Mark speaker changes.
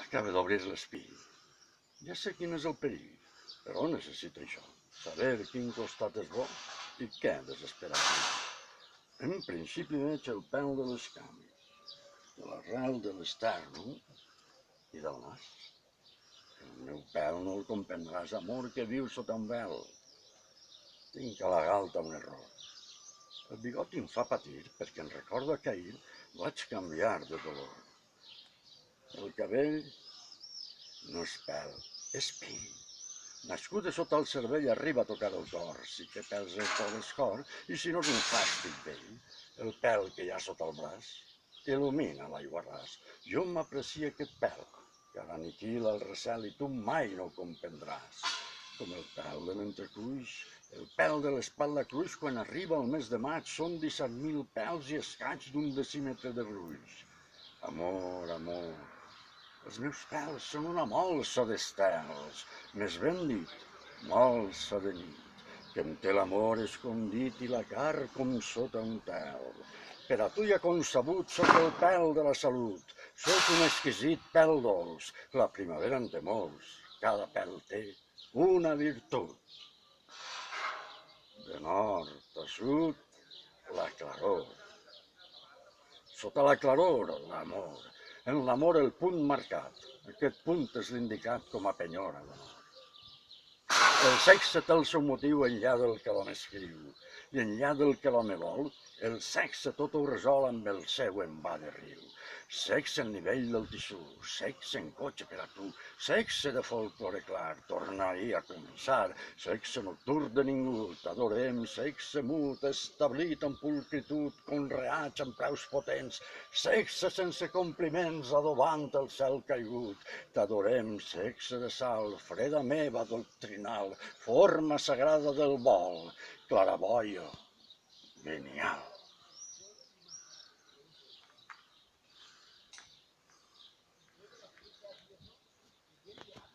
Speaker 1: Acaba d'obrir l'espill. Ja sé quin és el perill, però necessito això. Saber quin costat és bo i què desesperar-me. En principi veig el pèl de les cames, de l'arrel de l'esternum i del nas. El meu pèl no el comprendràs, amor, que viu sota un vel. Tinc a la galta un error. El bigoti em fa patir perquè em recorda que ahir vaig canviar de dolor. El cabell no és pèl, és pell. Nascut de sota el cervell arriba a tocar el cor. Si té pèls el cor és cor, i si no és un fàstic vell. El pèl que hi ha sota el braç il·lumina l'aiguarràs. Jo m'aprecio aquest pèl, que ara aniquila el recel i tu mai no ho comprendràs. Com el pèl de l'entrecuix, el pèl de l'espatlla cruix, quan arriba el mes de maig són 17.000 pèls i escaig d'un decímetre de gruix. Amor, amor, els meus pèls són una molsa d'estels, més ben dit, molsa de nit, que em té l'amor escondit i la car com sota un tel. Per a tu ja concebut sóc el pèl de la salut, sóc un exquisit pèl dolç, la primavera en té molts, cada pèl té una virtut. De nord a sud, la claror. Sota la claror, l'amor. En l'amor el punt marcat. Aquest punt és l'indicat com a penyora d'amor. El sexe té el seu motiu enllà del que l'home escriu. I enllà del que l'home vol, el sexe tot ho resol amb el seu envà de riu. Sexe en nivell del tissú, sexe en cotxe per a tu, sexe de folklore clar, tornaria a començar, sexe nocturn de ningú, t'adorem, sexe mut, establit en pulcritud, conreats amb preus potents, sexe sense compliments, adobant el cel caigut, t'adorem, sexe de sal, freda meva doctrinal, forma sagrada del vol, claraboia, genial.